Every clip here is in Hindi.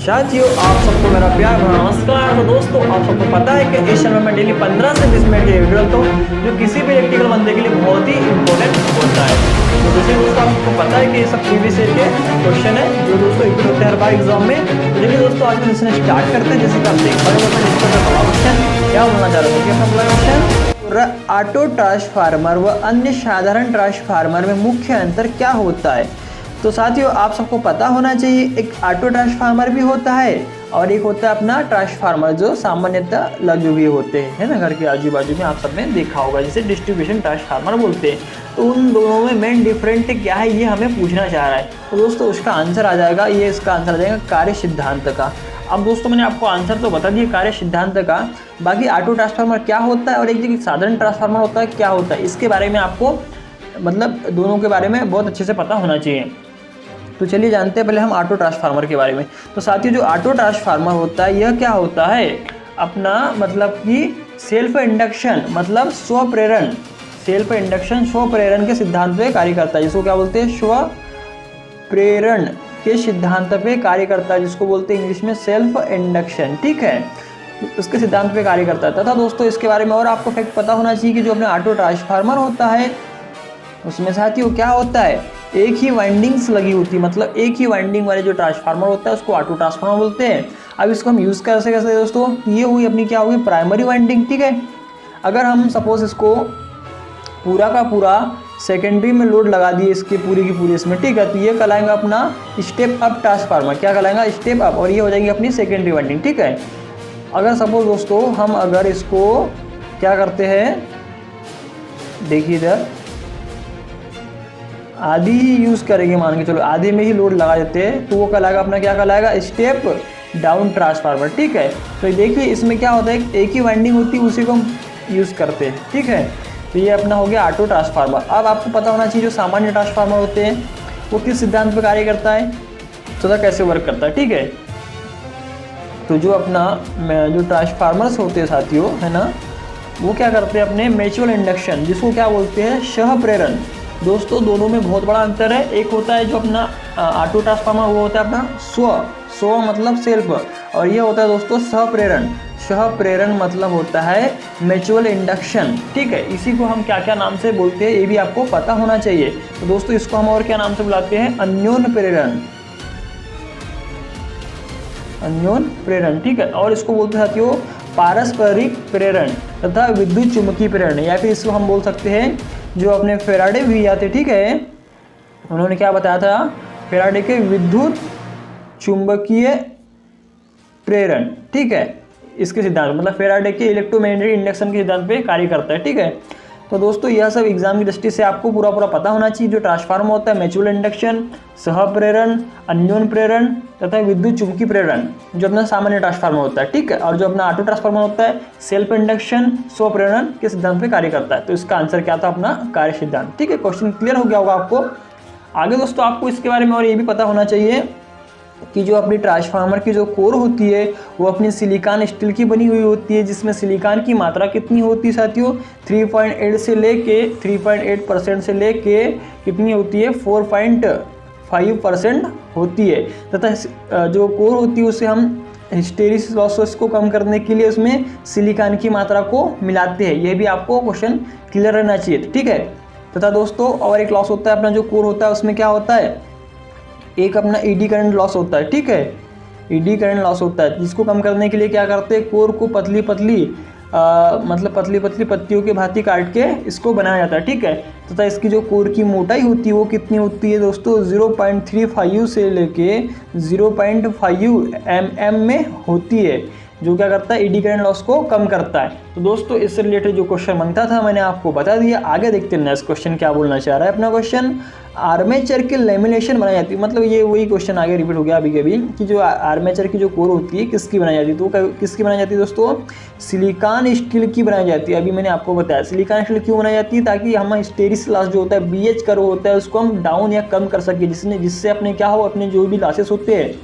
साथियों, आप सबको मेरा प्यार भरा नमस्कार। तो दोस्तों, आप सबको पता है कि इस चैनल में डेली 15 से 20 मिनट की वीडियो डालता हूँ जो किसी भी इलेक्ट्रिकल बंदे के लिए बहुत ही इंपॉर्टेंट होता है। तो जैसे दोस्तों आपको पता है कि ये सब प्रीवियस ईयर के क्वेश्चन है जो दोस्तों रिपीट होते हैं हर बार एग्जाम में। तो चलिए दोस्तों, आज हम इसने स्टार्ट करते हैं। जैसे कि आप देख पा रहे होते हैं इसका पहला क्वेश्चन क्या बोलना चाह रहा था कि अपना पहला क्वेश्चन, ऑटो ट्रांसफार्मर व अन्य साधारण ट्रांसफार्मर में मुख्य अंतर क्या होता है। तो साथियों, आप सबको पता होना चाहिए एक ऑटो ट्रांसफार्मर भी होता है और एक होता है अपना ट्रांसफार्मर जो सामान्यतः लगे हुए होते हैं, है ना। घर के आजू बाजू में आप सबने देखा होगा, जिसे डिस्ट्रीब्यूशन ट्रांसफार्मर बोलते हैं। तो उन दोनों में मेन डिफरेंट क्या है ये हमें पूछना चाह रहा है। तो दोस्तों उसका आंसर आ जाएगा, ये इसका आंसर आ जाएगा कार्य सिद्धांत का। अब दोस्तों मैंने आपको आंसर तो बता दिया कार्य सिद्धांत का, बाकी ऑटो ट्रांसफार्मर क्या होता है और एक साधारण ट्रांसफार्मर होता है क्या होता है, इसके बारे में आपको मतलब दोनों के बारे में बहुत अच्छे से पता होना चाहिए। तो चलिए जानते हैं पहले हम ऑटो ट्रांसफार्मर के बारे में। तो साथियों, जो ऑटो ट्रांसफार्मर होता है यह क्या होता है, अपना मतलब कि सेल्फ इंडक्शन मतलब स्व प्रेरण, सेल्फ इंडक्शन स्व प्रेरण के सिद्धांत पे कार्य करता है, जिसको क्या बोलते हैं स्व प्रेरण के सिद्धांत पे कार्य करता है, जिसको बोलते हैं इंग्लिश में सेल्फ इंडक्शन। ठीक है, उसके सिद्धांत पे कार्य करता है। तथा दोस्तों इसके बारे में और आपको फैक्ट पता होना चाहिए कि जो अपना ऑटो ट्रांसफार्मर होता है उसमें साथियों क्या होता है, एक ही वाइंडिंग्स लगी होती है, मतलब एक ही वाइंडिंग वाले जो ट्रांसफार्मर होता है उसको ऑटो ट्रांसफार्मर बोलते हैं। अब इसको हम यूज़ कैसे करते हैं दोस्तों, ये हुई अपनी क्या होगी प्राइमरी वाइंडिंग। ठीक है, अगर हम सपोज इसको पूरा का पूरा सेकेंडरी में लोड लगा दिए इसके पूरी की पूरी इसमें, ठीक है, तो ये कहलाएगा अपना स्टेप अप ट्रांसफार्मर। क्या कहलाएगा, स्टेप अप, और ये हो जाएगी अपनी सेकेंडरी वाइंडिंग। ठीक है, अगर सपोज दोस्तों हम अगर इसको क्या करते हैं, देखिए इधर आधी ही यूज़ करेंगे, मान के चलो आधे में ही लोड लगा देते हैं, तो वो कहलाएगा अपना क्या कहलाएगा स्टेप डाउन ट्रांसफार्मर। ठीक है, तो देखिए इसमें क्या होता है एक ही वाइंडिंग होती है, उसी को हम यूज़ करते हैं। ठीक है, तो ये अपना हो गया ऑटो ट्रांसफार्मर। अब आपको पता होना चाहिए जो सामान्य ट्रांसफार्मर होते हैं वो किस सिद्धांत पर कार्य करता है, तो कैसे वर्क करता है। ठीक है, तो जो अपना जो ट्रांसफार्मर्स होते हैं साथियों, है ना, वो क्या करते हैं अपने म्यूचुअल इंडक्शन, जिसको क्या बोलते हैं सह प्रेरण। दोस्तों दोनों में बहुत बड़ा अंतर है। एक होता है जो अपना ऑटो ट्रांसफार्मर, वो होता है अपना स्व मतलब सेल्फ, और ये होता है दोस्तों सह प्रेरण। सह प्रेरण मतलब होता है म्यूचुअल इंडक्शन। ठीक है, इसी को हम क्या क्या नाम से बोलते हैं ये भी आपको पता होना चाहिए। तो दोस्तों इसको हम और क्या नाम से बुलाते हैं, अन्योन प्रेरण, अन्योन प्रेरण। ठीक है, और इसको बोलते हैं साथियों पारस्परिक प्रेरण तथा विद्युत चुम्बकीय प्रेरण, या फिर इसको हम बोल सकते हैं जो अपने फेराडे भी आते, ठीक है, उन्होंने क्या बताया था, फेराडे के विद्युत चुंबकीय प्रेरण। ठीक है, इसके सिद्धांत मतलब फेराडे के इलेक्ट्रोमैग्नेटिक इंडक्शन के सिद्धांत पे कार्य करता है। ठीक है, तो दोस्तों यह सब एग्जाम की दृष्टि से आपको पूरा पता होना चाहिए। जो ट्रांसफार्मर होता है म्यूचुअल इंडक्शन, सह प्रेरण, अन्योन प्रेरण तथा विद्युत चुम्बकीय प्रेरण, जो अपना सामान्य ट्रांसफार्मर होता है। ठीक है, और जो अपना ऑटो ट्रांसफार्मर होता है सेल्फ इंडक्शन स्व प्रेरण के सिद्धांत पे कार्य करता है। तो इसका आंसर क्या था, अपना कार्य सिद्धांत। ठीक है, क्वेश्चन क्लियर हो गया होगा आपको। आगे दोस्तों आपको इसके बारे में और ये भी पता होना चाहिए कि जो अपनी ट्रांसफार्मर की जो कोर होती है वो अपनी सिलिकॉन स्टील की बनी हुई होती है, जिसमें सिलिकॉन की मात्रा कितनी होती है साथियों, 3.8 से लेके 3.8% से लेके कितनी होती है 4.5% होती है। तथा जो कोर होती है उसे हम हिस्टेरिसिस लॉसेस को कम करने के लिए उसमें सिलिकॉन की मात्रा को मिलाते हैं। यह भी आपको क्वेश्चन क्लियर रहना चाहिए। ठीक है, तथा दोस्तों और एक लॉस होता है अपना जो कोर होता है, उसमें क्या होता है, एक अपना ईडी करंट लॉस होता है। ठीक है, ईडी करंट लॉस होता है, जिसको कम करने के लिए क्या करते हैं, कोर को पतली पतली मतलब पतली पतली पत्तियों के भांति काट के इसको बनाया जाता है। ठीक है, तथा इसकी जो कोर की मोटाई होती है वो कितनी होती है दोस्तों, 0.35 से लेके 0.5 mm में होती है, जो क्या करता है ईडी करंट लॉस को कम करता है। तो दोस्तों इससे रिलेटेड जो क्वेश्चन बनता था मैंने आपको बता दिया। आगे देखते हैं नेक्स्ट क्वेश्चन क्या बोलना चाह रहा है अपना क्वेश्चन, आर्मेचर की लेमिनेशन बनाई जाती है। मतलब ये वही क्वेश्चन आगे रिपीट हो गया अभी कभी कि जो आर्मेचर की जो कोर होती है किसकी बनाई जाती है, तो किसकी बनाई जाती है दोस्तों, सिलिकॉन स्टील की बनाई जाती है। अभी मैंने आपको बताया सिलिकॉन स्टील क्यों बनाई जाती है, ताकि हम हिस्टेरिसिस लॉस जो होता है बीएच कर्व होता है उसको हम डाउन या कम कर सके, जिससे अपने क्या हो, अपने जो भी लॉसेस होते हैं,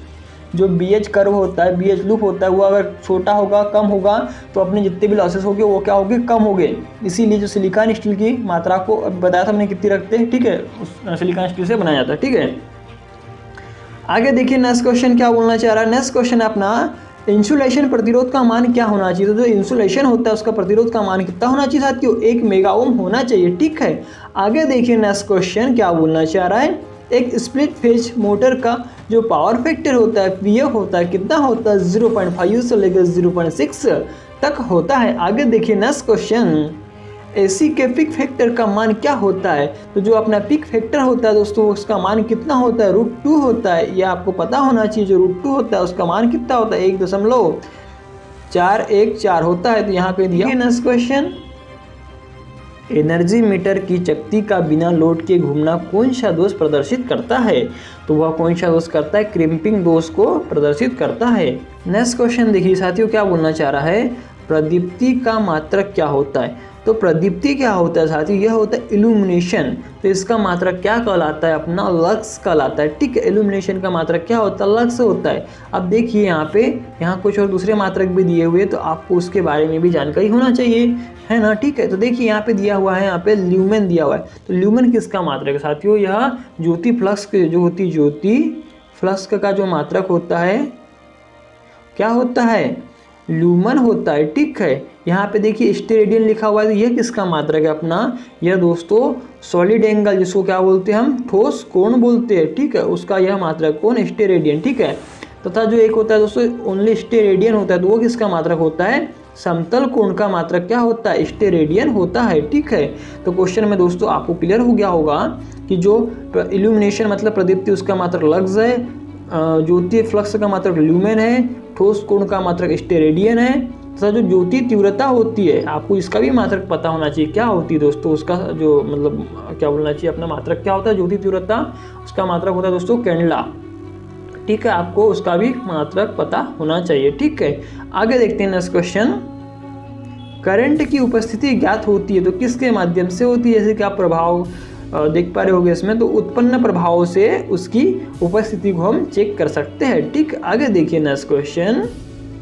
जो बीएच कर्व होता है, बीएच लूप होता है, वो अगर छोटा होगा कम होगा तो अपने जितने भी लॉसेस होंगे वो क्या होंगे, कम होंगे। इसीलिए जो सिलिकॉन स्टील की मात्रा को बताया था हमने कितनी रखते हैं, ठीक है, उस सिलिकॉन स्टील से बनाया जाता है। ठीक है, आगे देखिए नेक्स्ट क्वेश्चन क्या बोलना चाह रहा है। नेक्स्ट क्वेश्चन है अपना इंसुलेशन प्रतिरोध का मान क्या होना चाहिए। तो जो इंसुलेशन होता है उसका प्रतिरोध का मान कितना होना चाहिए साथियों, 1 मेगा ओम होना चाहिए। ठीक है, आगे देखिए नेक्स्ट क्वेश्चन क्या बोलना चाह रहा है। एक स्प्लिट फेज मोटर का जो पावर फैक्टर होता है पीएफ होता है कितना होता है, 0.5 से लेकर 0.6 तक होता है। आगे देखिए नेक्स्ट क्वेश्चन, एसी के पिक फैक्टर का मान क्या होता है। तो जो अपना पिक फैक्टर होता है दोस्तों उसका मान कितना होता है, √2 होता है। यह आपको पता होना चाहिए। जो √2 होता है उसका मान कितना होता है, 1.414 होता है। तो यहाँ पे दिया नेक्स्ट क्वेश्चन, एनर्जी मीटर की चकती का बिना लोड के घूमना कौन सा दोष प्रदर्शित करता है। तो वह कौन सा दोष करता है, क्रिम्पिंग दोष को प्रदर्शित करता है। नेक्स्ट क्वेश्चन देखिए साथियों क्या बोलना चाह रहा है, प्रदीप्ति का मात्रक क्या होता है। तो प्रदीप्ति क्या होता है साथियों, यह होता है इल्यूमिनेशन। तो इसका मात्रक क्या कहलाता है, अपना लक्स कहलाता है। ठीक है, इल्यूमिनेशन का मात्रक क्या होता है, लक्स होता है। अब देखिए यहाँ कुछ और दूसरे मात्रक भी दिए हुए, तो आपको उसके बारे में भी जानकारी होना चाहिए, है ना। ठीक है, तो देखिए यहाँ पे दिया हुआ है, यहाँ पे ल्यूमेन दिया हुआ है। तो ल्यूमेन किसका मात्रक है साथियों, यह ज्योति फ्लक्स जो होती है, ज्योति फ्लक्स का जो मात्रक होता है क्या होता है, ल्यूमन होता है। ठीक है, यहाँ पे देखिए स्टेरेडियन लिखा हुआ है। तो यह किसका मात्रक है अपना, यह दोस्तों सॉलिड एंगल जिसको क्या बोलते हैं हम, ठोस कोण बोलते हैं। ठीक है, उसका यह मात्रक कौन, स्टेरेडियन। ठीक है, तथा जो एक होता है दोस्तों ओनली स्टेरेडियन होता है, तो वो किसका मात्रक होता है, समतल कोण का मात्रक क्या होता है, स्टेरेडियन होता है। ठीक है, तो क्वेश्चन में दोस्तों आपको क्लियर हो गया होगा कि जो इल्यूमिनेशन मतलब प्रदीप्ति उसका मात्रक लक्स है, ज्योति फ्लक्स का मात्रक ल्यूमेन है, ठोस कोण का मात्रक स्टेरेडियन है, तथा जो ज्योति तीव्रता होती है आपको इसका भी मात्रक पता होना चाहिए क्या होती है दोस्तों, उसका जो मतलब क्या बोलना चाहिए अपना मात्रक क्या होता है, ज्योति तीव्रता उसका मात्रक होता है दोस्तों कैंडला। ठीक है, आपको उसका भी मात्रक पता होना चाहिए। ठीक है, आगे देखते हैं नेक्स्ट क्वेश्चन, करंट की उपस्थिति ज्ञात होती है तो किसके माध्यम से होती है। जैसे कि आप प्रभाव देख पा रहे होंगे इसमें, तो उत्पन्न प्रभाव से उसकी उपस्थिति को हम चेक कर सकते हैं। ठीक, आगे देखिए नेक्स्ट क्वेश्चन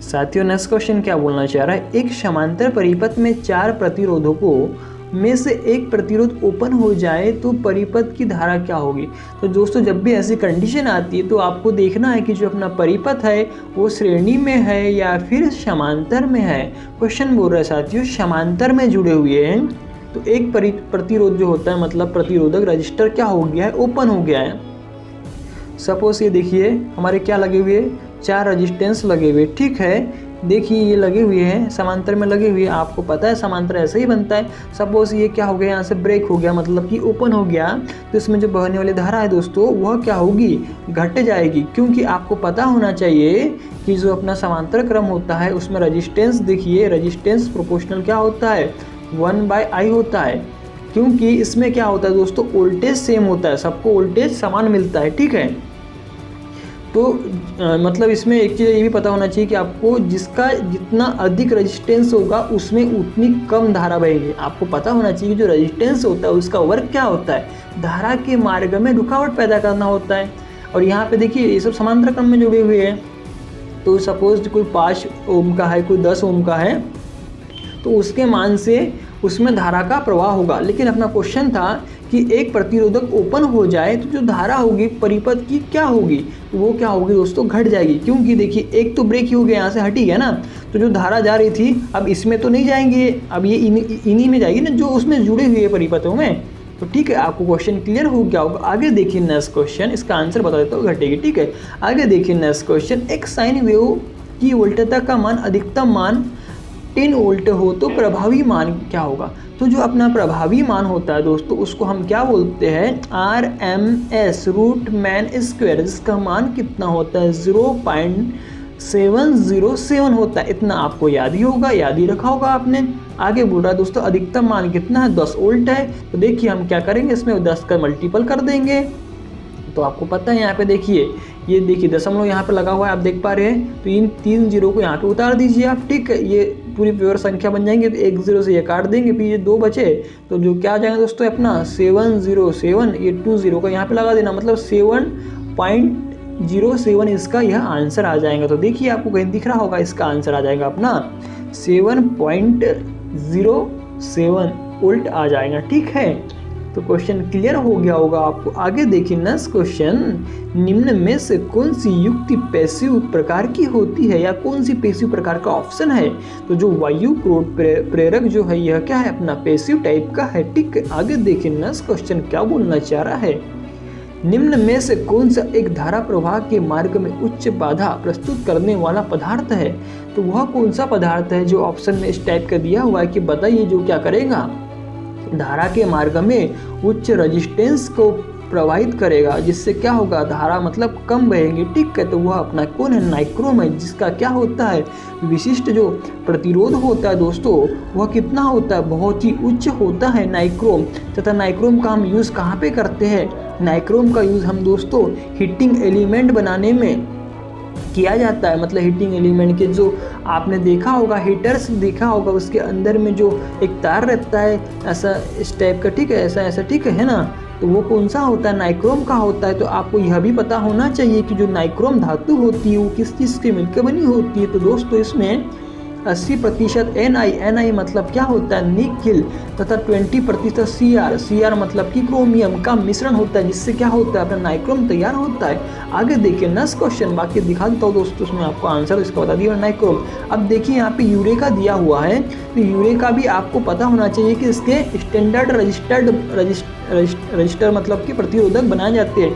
साथियों। नेक्स्ट क्वेश्चन क्या बोलना चाह रहा है, एक समांतर परिपथ में 4 प्रतिरोधकों में से एक प्रतिरोध ओपन हो जाए तो परिपथ की धारा क्या होगी। तो दोस्तों जब भी ऐसी कंडीशन आती है तो आपको देखना है कि जो अपना परिपथ है वो श्रेणी में है या फिर समांतर में है। क्वेश्चन बोल रहा है साथियों समांतर में जुड़े हुए हैं, तो एक प्रतिरोध जो होता है मतलब प्रतिरोधक रजिस्टर क्या हो गया है, ओपन हो गया है। सपोज ये देखिए हमारे क्या लगे हुए, 4 रजिस्टेंस लगे हुए। ठीक है, देखिए ये लगे हुए हैं समांतर में लगे हुए, आपको पता है समांतर ऐसे ही बनता है। सपोज ये क्या हो गया, यहाँ से ब्रेक हो गया मतलब कि ओपन हो गया, तो इसमें जो बहने वाली धारा है दोस्तों वह क्या होगी, घट जाएगी। क्योंकि आपको पता होना चाहिए कि जो अपना समांतर क्रम होता है उसमें रजिस्टेंस देखिए, रजिस्टेंस प्रोपोर्शनल क्या होता है, 1/I होता है। क्योंकि इसमें क्या होता है दोस्तों, वोल्टेज सेम होता है, सबको वोल्टेज समान मिलता है। ठीक है, तो मतलब इसमें एक चीज़ ये भी पता होना चाहिए कि आपको जिसका जितना अधिक रेजिस्टेंस होगा उसमें उतनी कम धारा बहेगी। आपको पता होना चाहिए कि जो रेजिस्टेंस होता है उसका वर्क क्या होता है, धारा के मार्ग में रुकावट पैदा करना होता है। और यहाँ पे देखिए ये सब समांतर क्रम में जुड़े हुए हैं। तो सपोज कोई 5 ओम का है, कोई 10 ओम का है, तो उसके मान से उसमें धारा का प्रवाह होगा। लेकिन अपना क्वेश्चन था कि एक प्रतिरोधक ओपन हो जाए तो जो धारा होगी परिपथ की क्या होगी, तो वो क्या होगी दोस्तों, घट जाएगी। क्योंकि देखिए एक तो ब्रेक ही हो गया, यहाँ से हटी गया ना, तो जो धारा जा रही थी अब इसमें तो नहीं जाएंगे, अब ये इन्हीं में जाएगी ना जो उसमें जुड़े हुए परिपथों में। तो ठीक है, आपको क्वेश्चन क्लियर हो गया होगा। आगे देखिए नेक्स्ट क्वेश्चन, इसका आंसर बता देता हूँ, घटेगी। ठीक है, आगे देखिए नेक्स्ट क्वेश्चन, एक साइन वेव की वोल्टता का मान अधिकतम मान 10 वोल्ट हो तो प्रभावी मान क्या होगा। तो जो अपना प्रभावी मान होता है दोस्तों उसको हम क्या बोलते हैं, RMS रूट मैन स्क्वायर, जिसका मान कितना होता है 0.707 होता है। इतना आपको याद ही होगा, याद ही रखा होगा आपने। आगे बोल रहा है दोस्तों अधिकतम मान कितना है, 10 वोल्ट है। तो देखिए हम क्या करेंगे, इसमें 10 का मल्टीपल कर देंगे। तो आपको पता है यहाँ पे देखिए, ये देखिए दशमलव यहाँ पे लगा हुआ है, आप देख पा रहे हैं। तो इन 3 जीरो को यहाँ पे उतार दीजिए आप। ठीक है, ये पूरी प्योर संख्या बन जाएंगे। तो 1 0 से ये काट देंगे, फिर ये 2 बचे, तो जो क्या आ जाएगा दोस्तों अपना 707, ये 2 0 का यहाँ पे लगा देना, मतलब 7.07 इसका यह आंसर आ जाएगा। तो देखिए आपको कहीं दिख रहा होगा, इसका आंसर आ जाएगा अपना 7.07 वोल्ट आ जाएगा। ठीक है, तो क्वेश्चन क्लियर हो गया होगा आपको। आगे देखिए नेक्स्ट क्वेश्चन, निम्न में से कौन सी युक्ति पैसिव प्रकार की होती है या कौन सी पैसिव प्रकार का ऑप्शन है? तो जो वायु क्रोध प्रेरक जो है यह क्या है, अपना पैसिव टाइप का है। ठीक है, आगे देखिए नेक्स्ट क्वेश्चन क्या बोलना चाह रहा है, निम्न में से कौन सा एक धारा प्रवाह के मार्ग में उच्च बाधा प्रस्तुत करने वाला पदार्थ है? तो वह कौन सा पदार्थ है जो ऑप्शन में इस टाइप का दिया हुआ है कि बताइए जो क्या करेगा, धारा के मार्ग में उच्च रेजिस्टेंस को प्रवाहित करेगा, जिससे क्या होगा, धारा मतलब कम बहेगी। ठीक है, तो वह अपना कौन है, नाइक्रोम है, जिसका क्या होता है, विशिष्ट जो प्रतिरोध होता है दोस्तों वह कितना होता है, बहुत ही उच्च होता है नाइक्रोम। तथा नाइक्रोम का हम यूज़ कहाँ पे करते हैं, नाइक्रोम का यूज़ हम दोस्तों हीटिंग एलिमेंट बनाने में किया जाता है। मतलब हीटिंग एलिमेंट के जो आपने देखा होगा, हीटर्स देखा होगा, उसके अंदर में जो एक तार रहता है ऐसा इस टाइप का, ठीक है, ऐसा ठीक है ना, तो वो कौन सा होता है, नाइक्रोम का होता है। तो आपको यह भी पता होना चाहिए कि जो नाइक्रोम धातु होती है वो किस चीज़ की मिलकर बनी होती है। तो दोस्तों इसमें 80% Ni मतलब क्या होता है, निकिल, तथा 20% Cr मतलब कि क्रोमियम का मिश्रण होता है, जिससे क्या होता है, अपना नाइक्रोम तैयार होता है। आगे देखिए नेक्स्ट क्वेश्चन, बाकी दिखा देता हूँ दोस्तों उसमें आपको आंसर इसका बता दिया नाइक्रोम। अब देखिए यहाँ पे यूरेका दिया हुआ है, तो यूरेका भी आपको पता होना चाहिए कि इसके स्टैंडर्ड रजिस्टर मतलब कि प्रतिरोधक बनाए जाते हैं।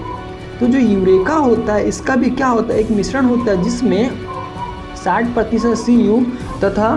तो जो यूरेका होता है इसका भी क्या होता है, एक मिश्रण होता है जिसमें 60% Cu तथा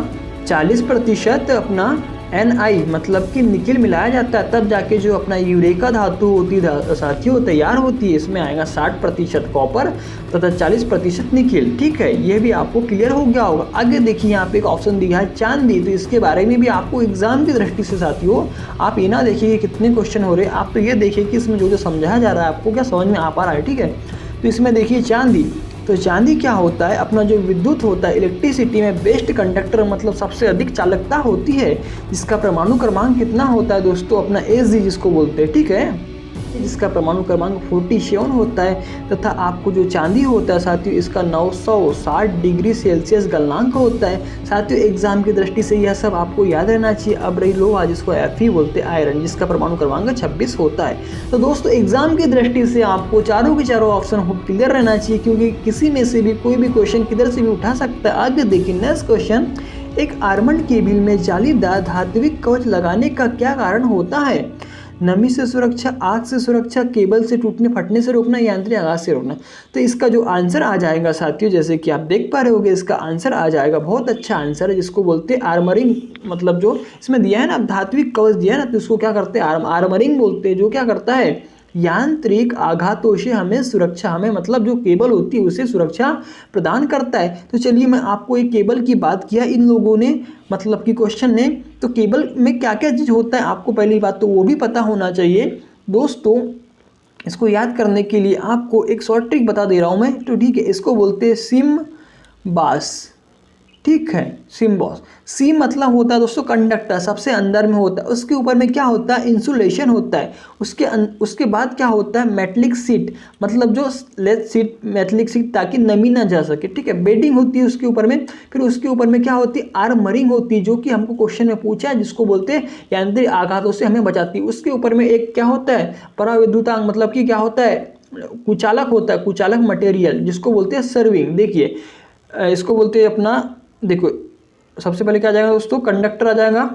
40% अपना Ni मतलब कि निकिल मिलाया जाता है, तब जाके जो अपना यूरेका धातु होती है साथियों तैयार होती है। इसमें आएगा 60% कॉपर तथा 40% निकिल। ठीक है, ये भी आपको क्लियर हो गया होगा। आगे देखिए यहाँ पे एक ऑप्शन दिया है चांदी, तो इसके बारे में भी आपको एग्जाम की दृष्टि से साथियों आप ये ना देखिए कि कितने क्वेश्चन हो रहे हैं, आप तो ये देखिए कि इसमें जो समझाया जा रहा है आपको क्या समझ में आ पा रहा है। ठीक है, तो इसमें देखिए चांदी, तो चांदी क्या होता है, अपना जो विद्युत होता है इलेक्ट्रिसिटी में बेस्ट कंडक्टर मतलब सबसे अधिक चालकता होती है, जिसका परमाणु क्रमांक कितना होता है दोस्तों, अपना Ag जिसको बोलते हैं। ठीक है, जिसका परमाणु क्रमांक 47 होता है। तथा आपको जो चांदी होता है साथियों इसका 960 डिग्री सेल्सियस गलनांक होता है। साथियों एग्जाम की दृष्टि से यह सब आपको याद रहना चाहिए। अब रही लोहा जिसको Fe बोलते हैं, आयरन जिसका परमाणु क्रमांक 26 होता है। तो दोस्तों एग्जाम की दृष्टि से आपको चारों के चारों ऑप्शन क्लियर रहना चाहिए, क्योंकि किसी में से भी कोई भी क्वेश्चन किधर से भी उठा सकता है। आगे देखिए नेक्स्ट क्वेश्चन, एक आर्मर्ड केबिल में जालीदार धात्विक कवच लगाने का क्या कारण होता है? नमी से सुरक्षा, आग से सुरक्षा, केबल से टूटने फटने से रोकना, यांत्रिक आघात से रोकना। तो इसका जो आंसर आ जाएगा साथियों, जैसे कि आप देख पा रहे होगे इसका आंसर आ जाएगा, बहुत अच्छा आंसर है, जिसको बोलते हैं आर्मरिंग। मतलब जो इसमें दिया है ना धात्विक कवच दिया है ना, तो इसको क्या करते हैं, आर्मरिंग बोलते हैं, जो क्या करता है यांत्रिक आघातों से हमें सुरक्षा, हमें मतलब जो केबल होती है उसे सुरक्षा प्रदान करता है। तो चलिए मैं आपको एक केबल की बात किया इन लोगों ने, मतलब कि क्वेश्चन ने, तो केबल में क्या क्या चीज़ होता है आपको पहली बात तो वो भी पता होना चाहिए दोस्तों। इसको याद करने के लिए आपको एक शॉर्ट ट्रिक बता दे रहा हूँ मैं, तो ठीक है, इसको बोलते हैं सिम बास। ठीक है, सिम्बॉस, सी मतलब होता है दोस्तों कंडक्टर, सबसे अंदर में होता है, उसके ऊपर में क्या होता है, इंसुलेशन होता है, उसके बाद क्या होता है, मेटलिक सीट, मतलब जो लेथ सीट, मेटलिक सीट, ताकि नमी ना जा सके। ठीक है, बेडिंग होती है उसके ऊपर में, फिर उसके ऊपर में क्या होती है, आर्मरिंग होती है, जो कि हमको क्वेश्चन में पूछा है, जिसको बोलते हैं यांत्रिक आघातों से हमें बचाती है। उसके ऊपर में एक क्या होता है, पराविद्युतांक, मतलब कि क्या होता है, कुचालक होता है, कुचालक मटेरियल, जिसको बोलते हैं सर्विंग। देखिए इसको बोलते हैं अपना, देखो सबसे पहले क्या आ जाएगा दोस्तों, कंडक्टर आ जाएगा,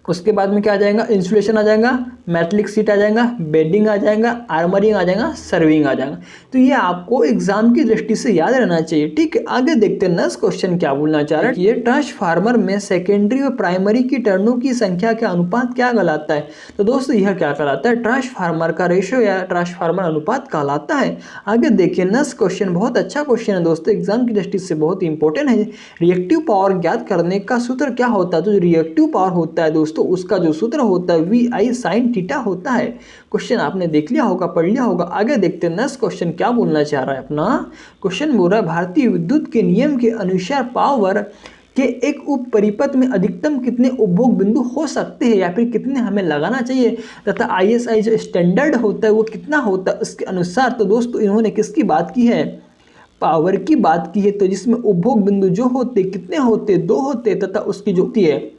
उसके बाद में क्या आ जाएगा, इंसुलेशन आ जाएगा, मेटलिक सीट आ जाएगा, बेडिंग आ जाएगा, आर्मरिंग आ जाएगा, सर्विंग आ जाएगा। तो ये आपको एग्जाम की दृष्टि से याद रहना चाहिए। ठीक है, आगे देखते हैं नेक्स्ट क्वेश्चन क्या बोलना चाह रहा है। ये ट्रांसफार्मर में सेकेंडरी और प्राइमरी की टर्नों की संख्या का अनुपात क्या कहलाता है? तो दोस्तों यह क्या कहलाता है, ट्रांसफार्मर का रेशियो या ट्रांसफार्मर अनुपात कहलाता है। आगे देखिए नेक्स्ट क्वेश्चन, बहुत अच्छा क्वेश्चन है दोस्तों, एग्जाम की दृष्टि से बहुत इंपॉर्टेंट है। रिएक्टिव पावर ज्ञात करने का सूत्र क्या होता है? तो जो रिएक्टिव पावर होता है दोस्तों, उसका जो सूत्र होता है VI sin थीटा होता है। क्वेश्चन आपने देख लिया होगा, पढ़ लिया होगा। आगे देखते हैं नेक्स्ट क्वेश्चन क्या बोलना चाह रहा है अपना। क्वेश्चन बोल रहा है भारतीय विद्युत के नियम के अनुसार पावर के एक उप परिपथ में अधिकतम कितने उपभोग बिंदु हो सकते हैं, या फिर कितने हमें लगाना चाहिए, तथा ISI जो स्टैंडर्ड होता है वो कितना होता है उसके अनुसार। तो दोस्तों इन्होंने किसकी बात की है, पावर की बात की है। तो जिसमें उपभोग बिंदु जो होते कितने होते, 2 होते, तथा उसकी जो होती है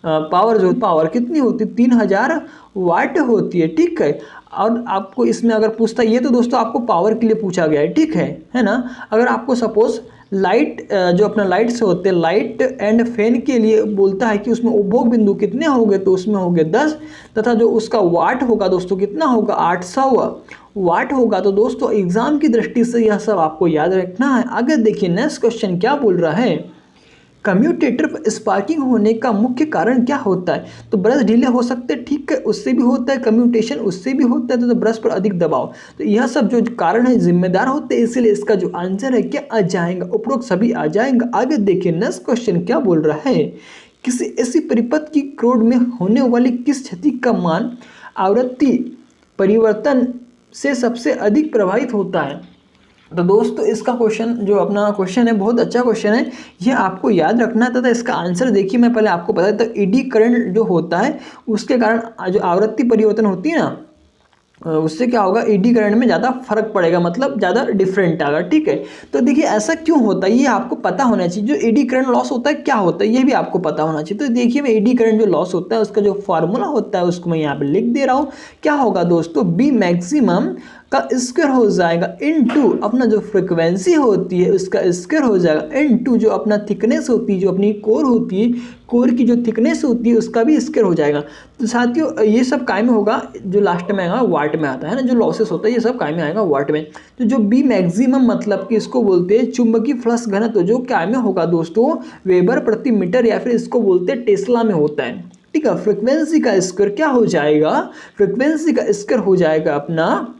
पावर जो पावर कितनी होती है 3000 वाट होती है, ठीक है। और आपको इसमें अगर पूछता है, ये तो दोस्तों आपको पावर के लिए पूछा गया है, ठीक है ना। अगर आपको सपोज लाइट जो अपना लाइट से होते हैं, लाइट एंड फैन के लिए बोलता है कि उसमें उपभोग बिंदु कितने होंगे, तो उसमें होंगे 10, तथा जो उसका वाट होगा दोस्तों कितना होगा 800 वाट होगा। तो दोस्तों एग्जाम की दृष्टि से यह सब आपको याद रखना है। आगे देखिए नेक्स्ट क्वेश्चन क्या बोल रहा है, कम्यूटेटर पर स्पार्किंग होने का मुख्य कारण क्या होता है। तो ब्रश ढीले हो सकते हैं, ठीक है, उससे भी होता है कम्यूटेशन, उससे भी होता है तो ब्रश पर अधिक दबाव। तो यह सब जो कारण है जिम्मेदार होते हैं, इसीलिए इसका जो आंसर है क्या आ जाएगा, उपरोक्त सभी आ जाएंगे। आगे देखिए नेक्स्ट क्वेश्चन क्या बोल रहा है, किसी ऐसी परिपथ की क्रोड में होने वाली किस क्षति का मान आवृत्ति परिवर्तन से सबसे अधिक प्रभावित होता है। तो दोस्तों इसका क्वेश्चन जो अपना क्वेश्चन है बहुत अच्छा क्वेश्चन है, ये आपको याद रखना है। तथा इसका आंसर देखिए मैं पहले आपको बता देता हूँ, ईडी करंट जो होता है उसके कारण जो आवृत्ति परिवर्तन होती है ना, उससे क्या होगा ईडी करंट में ज़्यादा फर्क पड़ेगा, मतलब ज़्यादा डिफरेंट आएगा, ठीक है। तो देखिए ऐसा क्यों होता है ये आपको पता होना चाहिए। जो ईडी करंट लॉस होता है क्या होता है ये भी आपको पता होना चाहिए। तो देखिए मैं ईडी करंट जो लॉस होता है उसका जो फार्मूला होता है उसको मैं यहाँ पे लिख दे रहा हूँ। क्या होगा दोस्तों, बी मैक्सिमम का स्क्वायर हो जाएगा इनटू अपना जो फ्रिक्वेंसी होती है उसका स्क्वायर हो जाएगा, इनटू जो अपना थिकनेस होती है, जो अपनी कोर होती है, कोर की जो थिकनेस होती है उसका भी स्क्वायर हो जाएगा। तो साथियों ये सब काय में होगा, जो लास्ट में आएगा वाट में आता है ना, जो लॉसेस होता है ये सब काय में आएगा वाट में। तो जो बी मैक्सिमम मतलब कि इसको बोलते हैं चुंबकीय फ्लक्स घनत्व, जो काय में होगा दोस्तों वेबर प्रति मीटर, या फिर इसको बोलते हैं टेस्ला में होता है, ठीक है। फ्रिक्वेंसी का स्क्वायर क्या हो जाएगा, फ्रिक्वेंसी का स्क्वायर हो जाएगा अपना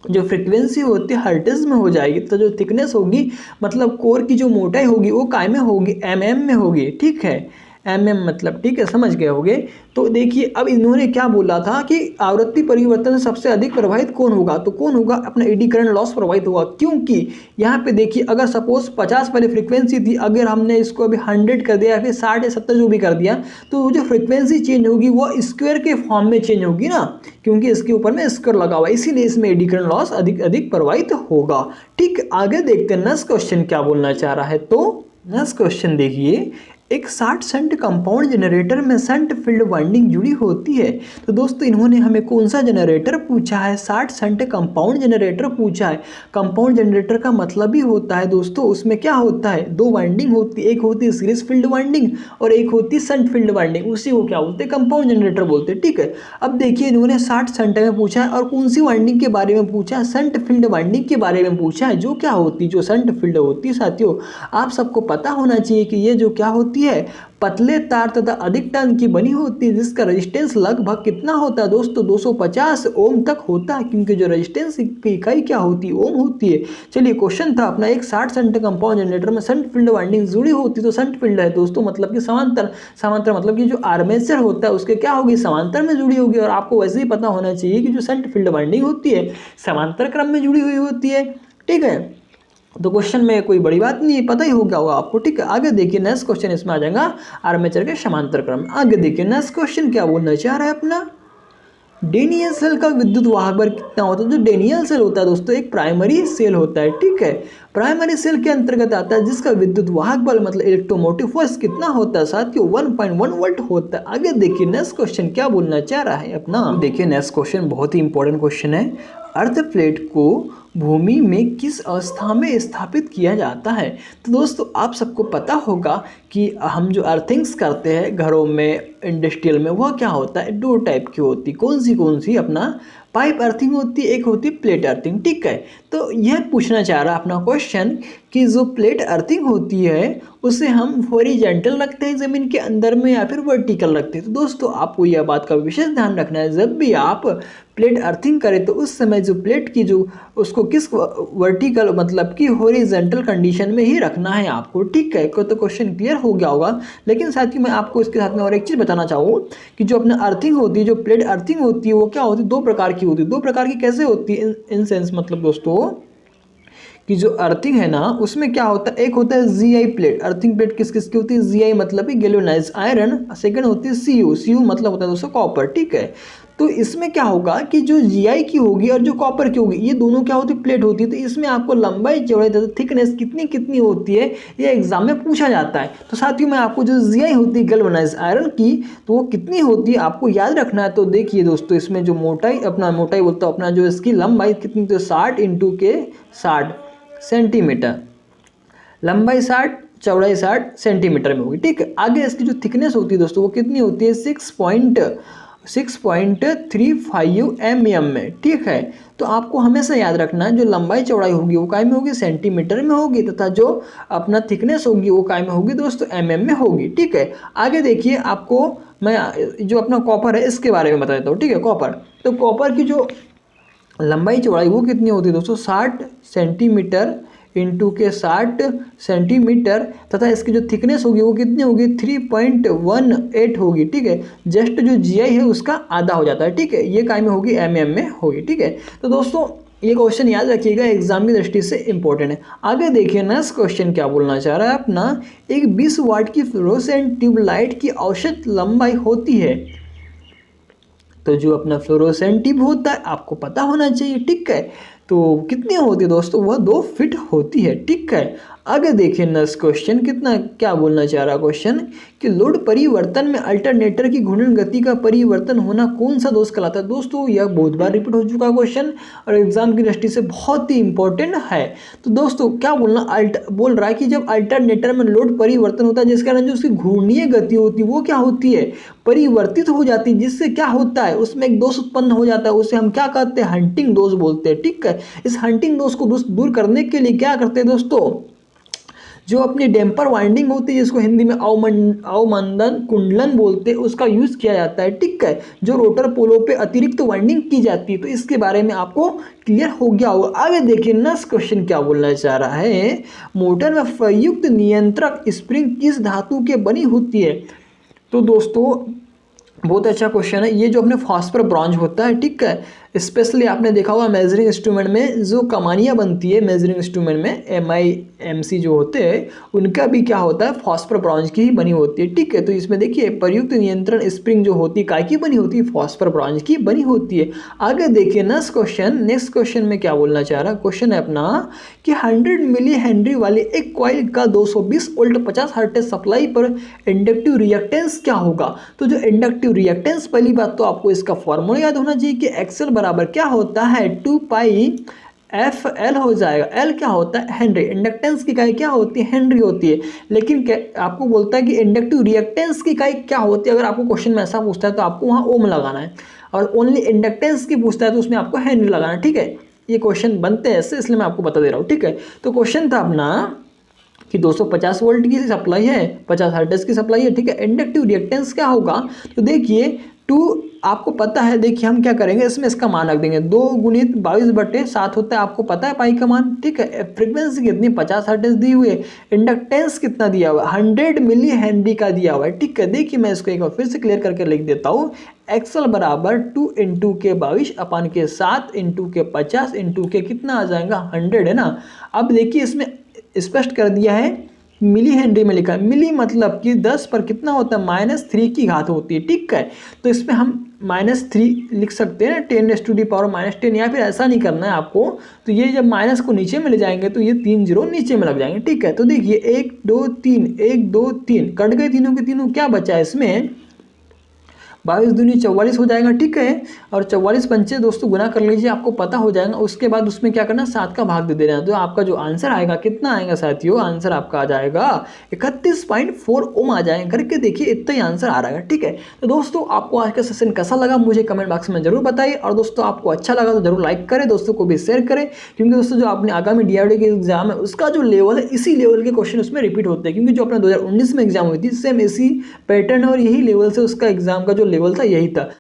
जो फ्रिक्वेंसी होती है हर्ट्ज में हो जाएगी। तो जो थिकनेस होगी मतलब कोर की जो मोटाई होगी वो काय में होगी, एमएम में होगी, ठीक है, एमएम मतलब, ठीक है, समझ गए होगे। तो देखिए अब इन्होंने क्या बोला था कि आवृत्ति परिवर्तन से सबसे अधिक प्रभावित कौन होगा, तो कौन होगा अपना एडी करंट लॉस प्रभावित होगा। क्योंकि यहाँ पे देखिए अगर सपोज 50 पहले फ्रीक्वेंसी थी, अगर हमने इसको अभी 100 कर दिया या फिर 60 या 70 जो भी कर दिया, तो जो फ्रीक्वेंसी चेंज होगी वो स्क्वायर के फॉर्म में चेंज होगी ना, क्योंकि इसके ऊपर में स्क्वायर लगा हुआ है, इसीलिए इसमें एडी करंट लॉस अधिक प्रभावित होगा। ठीक, आगे देखते हैं नेक्स्ट क्वेश्चन क्या बोलना चाह रहा है। तो नेक्स्ट क्वेश्चन देखिए, एक 60 शंट कंपाउंड जनरेटर में शंट फील्ड वाइंडिंग जुड़ी होती है। तो दोस्तों इन्होंने हमें कौन सा जनरेटर पूछा है, 60 शंट कंपाउंड जनरेटर पूछा है। कंपाउंड जनरेटर का मतलब ही होता है दोस्तों उसमें क्या होता है, दो वाइंडिंग होती है, एक होती है सीरीज फील्ड वाइंडिंग और एक होती है शंट फील्ड वाइंडिंग, उसी को क्या बोलते हैं कंपाउंड जनरेटर बोलते हैं। ठीक है, अब देखिए इन्होंने 60 शंट में पूछा है और कौन सी वाइंडिंग के बारे में पूछा है, शंट फील्ड वाइंडिंग के बारे में पूछा है। जो क्या होती है, जो शंट फील्ड होती है साथियों आप सबको पता होना चाहिए कि ये जो क्या होती है पतले तार तथा अधिक टन की बनी होती है, जिसका रेजिस्टेंस लगभग कितना होता है दोस्तों 250 ओम तक होता है, क्योंकि जो रेजिस्टेंस की इकाई क्या होती है ओम होती है। चलिए क्वेश्चन था अपना, एक 60 शंट कंपाउंड जनरेटर में शंट फील्ड वाइंडिंग जुड़ी होती है, तो शंट फील्ड है दोस्तों मतलब कि समांतर मतलब कि जो आर्मेचर होता है उसके क्या होगी समांतर में जुड़ी होगी। और आपको वैसे ही पता होना चाहिए कि जो शंट फील्ड वाइंडिंग होती है समांतर क्रम में जुड़ी हुई होती है। ठीक है, तो क्वेश्चन में कोई बड़ी बात नहीं है, पता ही हो गया होगा आपको। ठीक है, आगे देखिए नेक्स्ट क्वेश्चन इसमें आ जाएगा आर्मेचर के समांतर क्रम। आगे देखिए नेक्स्ट क्वेश्चन क्या बोलना चाह रहा है अपना, डेनियल सेल का विद्युत वाहक बल कितना होता है। जो डेनियल सेल होता है दोस्तों एक प्राइमरी सेल होता है। ठीक है, प्राइमरी सेल के अंतर्गत आता है जिसका विद्युत वाहक बल मतलब इलेक्ट्रोमोटिव फोर्स कितना होता है साथियों 1.1 वोल्ट होता है। आगे देखिए नेक्स्ट क्वेश्चन क्या बोलना चाह रहा है अपना, देखिए नेक्स्ट क्वेश्चन बहुत ही इंपॉर्टेंट क्वेश्चन है। अर्थ प्लेट को भूमि में किस अवस्था में स्थापित किया जाता है। तो दोस्तों आप सबको पता होगा कि हम जो अर्थिंग्स करते हैं घरों में इंडस्ट्रियल में वह क्या होता है, दो टाइप की होती, कौन सी अपना पाइप अर्थिंग होती है, एक होती है प्लेट अर्थिंग। ठीक है, तो यह पूछना चाह रहा है अपना क्वेश्चन कि जो प्लेट अर्थिंग होती है उसे हम हॉरिजॉन्टल रखते हैं ज़मीन के अंदर में या फिर वर्टिकल रखते हैं। तो दोस्तों आपको यह बात का विशेष ध्यान रखना है, जब भी आप प्लेट अर्थिंग करें तो उस समय जो प्लेट की जो उसको किस वर्टिकल मतलब कि हॉरिजॉन्टल कंडीशन में ही रखना है आपको। ठीक है, तो क्वेश्चन क्लियर हो गया होगा। लेकिन साथ ही मैं आपको इसके साथ में और एक चीज़ बताना चाहूँ कि जो अपना अर्थिंग होती है, जो प्लेट अर्थिंग होती है वो क्या होती है, दो प्रकार की होती है। दो प्रकार की कैसे होती है इन सेंस मतलब दोस्तों कि जो अर्थिंग है ना उसमें क्या होता है, एक होता है जीआई प्लेट, अर्थिंग प्लेट किस किस की होती है, जीआई मतलब गैल्वेनाइज्ड आयरन, सेकंड होती है सीयू, सीयू मतलब होता है दोस्तों कॉपर। ठीक है, तो इसमें क्या होगा कि जो Gi की होगी और जो कॉपर की होगी, ये दोनों क्या होती है, प्लेट होती है। तो इसमें आपको लंबाई चौड़ाई तथा थिकनेस कितनी कितनी होती है ये एग्जाम में पूछा जाता है। तो साथियों मैं आपको जो Gi होती है गैल्वेनाइज्ड आयरन की, तो वो कितनी होती है आपको याद रखना है। तो देखिए दोस्तों, इसमें जो मोटाई बोलता हूँ, अपना जो इसकी लंबाई कितनी, तो 60 × के 60 सेंटीमीटर, लंबाई 60 चौड़ाई 60 सेंटीमीटर में होगी। ठीक है, आगे इसकी जो थिकनेस होती है दोस्तों वो कितनी होती है, 6.35 mm में। ठीक है, तो आपको हमेशा याद रखना है जो लंबाई चौड़ाई होगी वो काय में होगी, सेंटीमीटर में होगी, तथा जो अपना थिकनेस होगी वो काय में होगी दोस्तों, mm में होगी। ठीक है, आगे देखिए, आपको मैं जो अपना कॉपर है इसके बारे में बता देता हूँ। ठीक है, कॉपर, तो कॉपर की जो लंबाई चौड़ाई वो कितनी होती है दोस्तों, 60 सेंटीमीटर इंटू के 60 सेंटीमीटर, तथा इसकी जो थिकनेस होगी वो कितनी होगी, 3.18 होगी। ठीक है, जस्ट जो Gi है उसका आधा हो जाता है। ठीक है, ये काय में होगी, mm में होगी। ठीक है, तो दोस्तों ये क्वेश्चन याद रखिएगा, एग्जाम की दृष्टि से इंपॉर्टेंट है। आगे देखिए नेक्स्ट क्वेश्चन क्या बोलना चाह रहा है अपना, एक 20 वाट की फ्लोरोसेंट ट्यूबलाइट की औसत लंबाई होती है। तो जो अपना फ्लोरोसेंट ट्यूब होता है आपको पता होना चाहिए। ठीक है, तो कितनी होती है दोस्तों, वह 2 फीट होती है। ठीक है, आगे देखिए नेक्स्ट क्वेश्चन कितना क्या बोलना चाह रहा क्वेश्चन, कि लोड परिवर्तन में अल्टरनेटर की घूर्णन गति का परिवर्तन होना कौन सा दोष कहलाता है। दोस्तों यह बहुत बार रिपीट हो चुका क्वेश्चन और एग्जाम की दृष्टि से बहुत ही इंपॉर्टेंट है। तो दोस्तों क्या बोलना, बोल रहा है कि जब अल्टरनेटर में लोड परिवर्तन होता है जिसके कारण जो उसकी घूर्णीय गति होती है वो क्या होती है, परिवर्तित हो जाती है, जिससे क्या होता है उसमें एक दोष उत्पन्न हो जाता है, उसे हम क्या कहते हैं, हंटिंग दोष बोलते हैं। ठीक है, इस हंटिंग दोष को दूर करने के लिए क्या करते हैं दोस्तों, जो अपनी डैम्पर वाइंडिंग होती है जिसको हिंदी में अवमंदन कुंडलन बोलते हैं, उसका यूज किया जाता है। ठीक है, जो रोटर पोलों पे अतिरिक्त वाइंडिंग की जाती है। तो इसके बारे में आपको क्लियर हो गया होगा। आगे देखिए नेक्स्ट क्वेश्चन क्या बोलना चाह रहा है, मोटर में संयुक्त नियंत्रक स्प्रिंग किस धातु के बनी होती है। तो दोस्तों बहुत अच्छा क्वेश्चन है, ये जो अपने फॉस्फर ब्रॉन्ज होता है। ठीक है, स्पेशली आपने देखा होगा मेजरिंग इंस्ट्रूमेंट में जो कमानियाँ बनती है, मेजरिंग इंस्ट्रूमेंट में MIMC जो होते हैं उनका भी क्या होता है, फॉस्फर ब्रॉन्ज की ही बनी होती है। ठीक है, तो इसमें देखिए प्रयुक्त नियंत्रण स्प्रिंग जो होती है काय की बनी होती है, फॉस्फर ब्रॉन्ज की बनी होती है। आगे देखिए नेक्स्ट क्वेश्चन में क्या बोलना चाह रहा है, क्वेश्चन है अपना कि 100 मिली हेनरी वाली एक कॉइल का 220 वोल्ट 50 हर्ट्ज सप्लाई पर इंडक्टिव रिएक्टेंस क्या होगा। तो जो इंडक्टिव रिएक्टेंस, पहली बात तो आपको इसका फॉर्मूला याद होना चाहिए कि एक्सेल बराबर क्या होता है, 2πfL हो जाएगा। एल क्या होता है, हेनरी, इंडक्टेंस की इकाई क्या होती है, हेनरी होती है। लेकिन आपको बोलता है कि इंडक्टिव रिएक्टेंस की इकाई क्या होती है। अगर आपको क्वेश्चन में ऐसा पूछता है तो आपको वहाँ ओम लगाना है, और ओनली इंडक्टेंस की पूछता है तो उसमें आपको हेनरी लगाना है। ठीक है, ये क्वेश्चन बनते हैं ऐसे, इसलिए मैं आपको बता दे रहा हूँ। ठीक है, तो क्वेश्चन था अपना कि 250 वोल्ट की सप्लाई है, 50 हर्ट्ज की सप्लाई है। ठीक है, इंडक्टिव रिएक्टेंस क्या होगा, तो देखिए 2 आपको पता है, देखिए हम क्या करेंगे इसमें इसका मान रख देंगे, 2 × 22/7 होता है, आपको पता है पाई का मान। ठीक है, फ्रीक्वेंसी कितनी, 50 हर्ट्ज दी हुई है, इंडक्टेंस कितना दिया हुआ है, 100 मिली हेनरी का दिया हुआ है। ठीक है, देखिए मैं इसको एक बार फिर से क्लियर करके लिख देता हूँ, एक्सल बराबर 2 × के 22/7 × के 50 × के कितना आ जाएगा, 100 है ना। अब देखिए इसमें स्पष्ट कर दिया है, मिली हेनरी में लिखा है, मिली मतलब कि 10 पर कितना होता है, -3 की घात होती है। ठीक है, तो इसमें हम -3 लिख सकते हैं, 10⁻⁻10, या फिर ऐसा नहीं करना है आपको। तो ये जब माइनस को नीचे में ले जाएंगे तो ये 3 0 नीचे में लग जाएंगे। ठीक है, तो देखिए 1 2 3 1 2 3 कट गए तीनों के तीनों, क्या बचा है इसमें, 22 दूनी 44 हो जाएगा। ठीक है, और 44 पंचे दोस्तों गुना कर लीजिए, आपको पता हो जाएगा। उसके बाद उसमें क्या करना, 7 का भाग दे देना है। तो आपका जो आंसर आएगा कितना आएगा साथियों, आंसर आपका आ जाएगा 31.4 ओम आ जाएगा। करके देखिए इतना ही आंसर आ रहा है। ठीक है, तो दोस्तों आपको आज का सेशन कैसा लगा मुझे कमेंट बॉक्स में जरूर बताइए, और दोस्तों आपको अच्छा लगा तो जरूर लाइक करें, दोस्तों को भी शेयर करें, क्योंकि दोस्तों जो आपने आगामी DRD के एग्जाम है उसका जो लेवल है इसी लेवल के क्वेश्चन उसमें रिपीट होते हैं, क्योंकि जो अपने 2019 में एग्जाम हुई थी सेम इसी पैटर्न और यही लेवल से उसका एग्जाम का जो लेवल था यही था।